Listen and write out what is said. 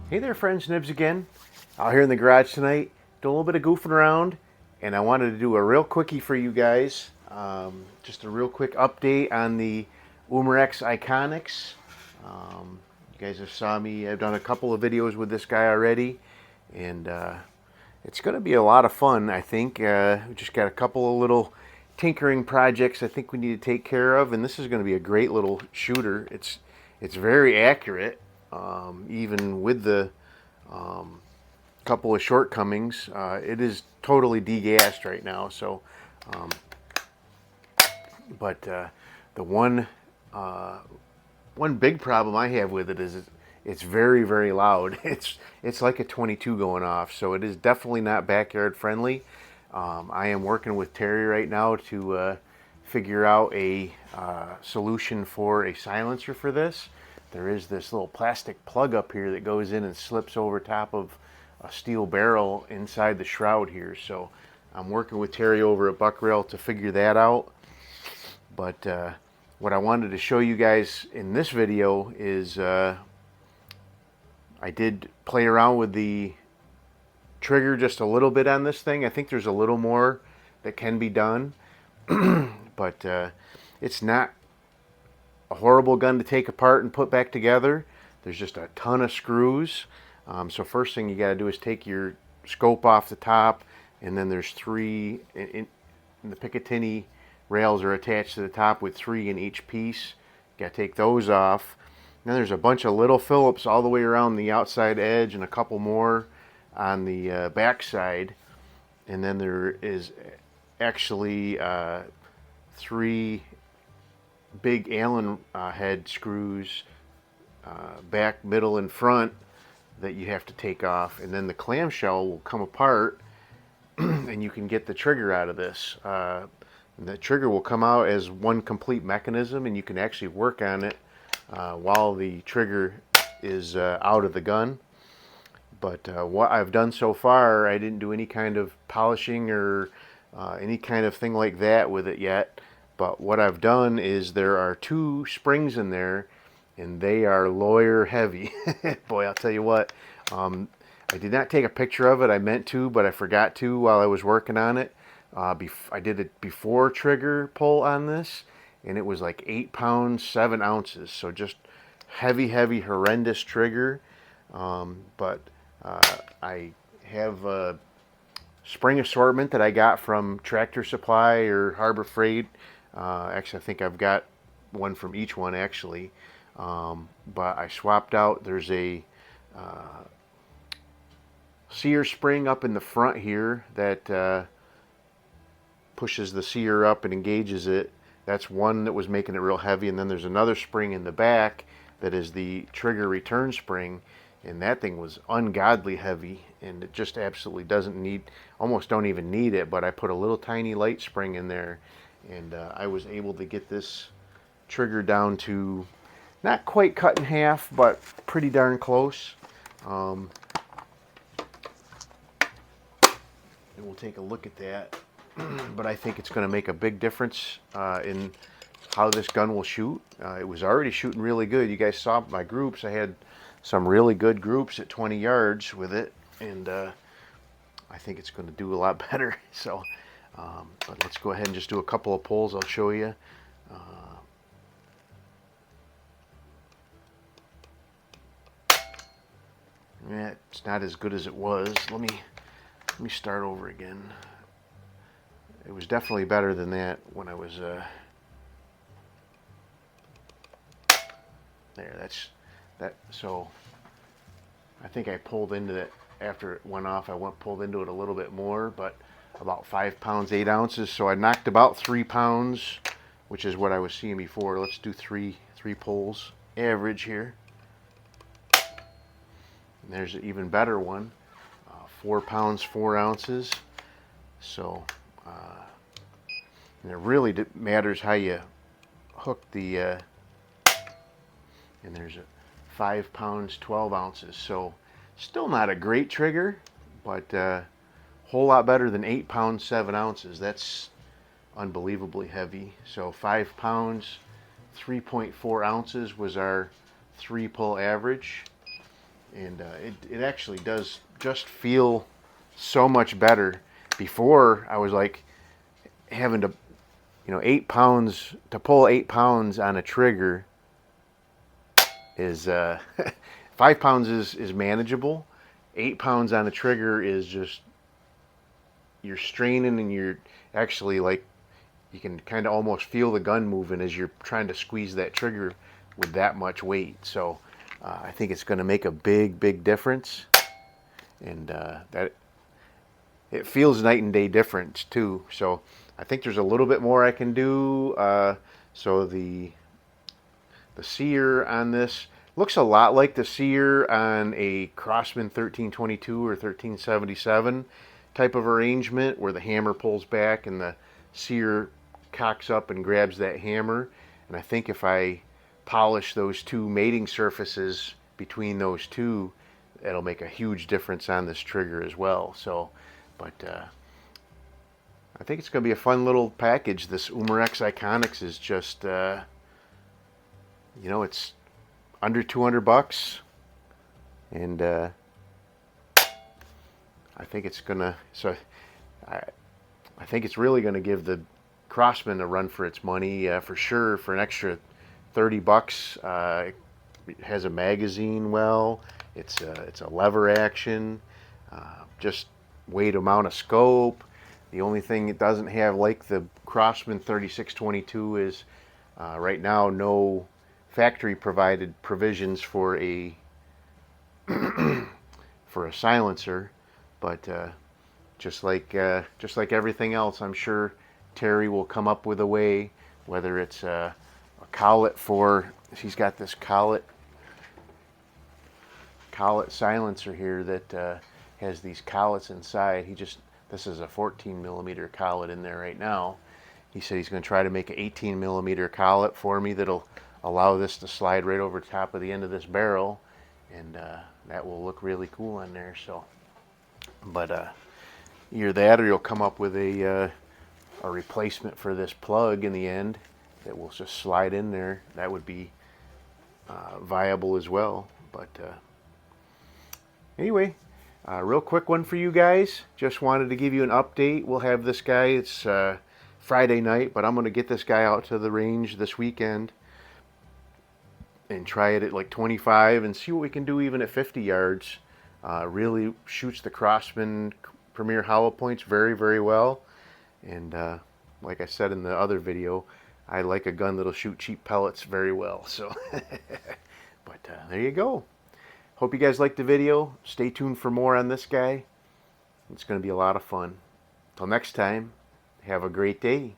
Hey there friends, Nibs again. Out here in the garage tonight, doing a little bit of goofing around, and I wanted to do a real quickie for you guys. Just a real quick update on the Umarex Iconix. You guys have saw me, I've done a couple of videos with this guy already, and it's going to be a lot of fun, I think. We just got a couple of little tinkering projects I think we need to take care of, and this is going to be a great little shooter. It's very accurate, even with the couple of shortcomings. It is totally degassed right now. So, um, but the one big problem I have with it is it's very very loud. It's like a 22 going off. So it is definitely not backyard friendly. I am working with Terry right now to figure out a solution for a silencer for this. There is this little plastic plug up here that goes in and slips over top of a steel barrel inside the shroud here. So I'm working with Terry over at Buckrail to figure that out. But what I wanted to show you guys in this video is I did play around with the trigger just a little bit on this thing. I think there's a little more that can be done, but it's not a horrible gun to take apart and put back together. There's just a ton of screws. So first thing you got to do is take your scope off the top, and then there's three in the Picatinny rails are attached to the top with three in each piece. You got to take those off. And then there's a bunch of little Phillips all the way around the outside edge and a couple more on the back side. And then there is actually three big Allen head screws, back, middle, and front, that you have to take off. And then the clamshell will come apart and you can get the trigger out of this. And the trigger will come out as one complete mechanism, and you can actually work on it while the trigger is out of the gun. But what I've done so far, I didn't do any kind of polishing or any kind of thing like that with it yet. But what I've done is there are two springs in there, and they are lawyer heavy. Boy, I'll tell you what. I did not take a picture of it. I meant to, but I forgot to while I was working on it. I did it before trigger pull on this, and it was like 8 pounds, 7 ounces. So just heavy, heavy, horrendous trigger. But I have a spring assortment that I got from Tractor Supply or Harbor Freight. Actually, I think I've got one from each one actually. But I swapped out. There's a sear spring up in the front here that pushes the sear up and engages it. That's one that was making it real heavy. And then there's another spring in the back that is the trigger return spring. And that thing was ungodly heavy, and it just absolutely doesn't need, almost don't even need it. But I put a little tiny light spring in there, and I was able to get this trigger down to not quite cut in half, but pretty darn close. And we'll take a look at that. But I think it's going to make a big difference in how this gun will shoot. It was already shooting really good. You guys saw my groups. I had some really good groups at 20 yards with it, and I think it's going to do a lot better. So, but let's go ahead and just do a couple of pulls. I'll show you. Yeah, it's not as good as it was. Let me start over again. It was definitely better than that when I was there. That's that. So I think I pulled into that after it went off. I pulled into it a little bit more, but about 5 pounds 8 ounces. So I knocked about 3 pounds, which is what I was seeing before. Let's do three pulls average here. And there's an even better one, 4 pounds 4 ounces. So and it really matters how you hook the and there's a 5 pounds 12 ounces. So still not a great trigger, but a whole lot better than 8 pounds 7 ounces. That's unbelievably heavy. So 5 pounds 3.4 ounces was our 3 pull average, and it actually does just feel so much better. Before, I was like having to, 8 pounds, to pull 8 pounds on a trigger is 5 pounds is manageable. 8 pounds on a trigger is just, you're straining, and you're actually like, you can kind of almost feel the gun moving as you're trying to squeeze that trigger with that much weight. So I think it's going to make a big difference, and that it feels night and day difference too. So I think there's a little bit more I can do. So the sear on this looks a lot like the sear on a Crossman 1322 or 1377 type of arrangement, where the hammer pulls back and the sear cocks up and grabs that hammer. And I think if I polish those two mating surfaces between those two, it'll make a huge difference on this trigger as well. So, but I think it's going to be a fun little package. This Umarex Iconix is just, it's under $200, and I think it's gonna. So, I think it's really going to give the Crossman a run for its money, for sure. For an extra $30, it has a magazine. Well, it's a lever action, just weight amount of scope. The only thing it doesn't have, like the Crossman 3622, is right now no factory provided provisions for a for a silencer. But just like everything else, I'm sure Terry will come up with a way, whether it's a collet for, he's got this collet silencer here that has these collets inside. This is a 14 millimeter collet in there right now. He said he's going to try to make an 18 millimeter collet for me that'll allow this to slide right over top of the end of this barrel, and that will look really cool on there. So, but either that, or you'll come up with a replacement for this plug in the end that will just slide in there. That would be viable as well. But anyway, real quick one for you guys. Just wanted to give you an update. We'll have this guy. It's Friday night, but I'm going to get this guy out to the range this weekend and try it at like 25 and see what we can do even at 50 yards. Really shoots the Crossman Premier hollow points very well. And like I said in the other video, I like a gun that'll shoot cheap pellets very well. So, but there you go. Hope you guys liked the video. Stay tuned for more on this guy. It's going to be a lot of fun. Till next time, have a great day.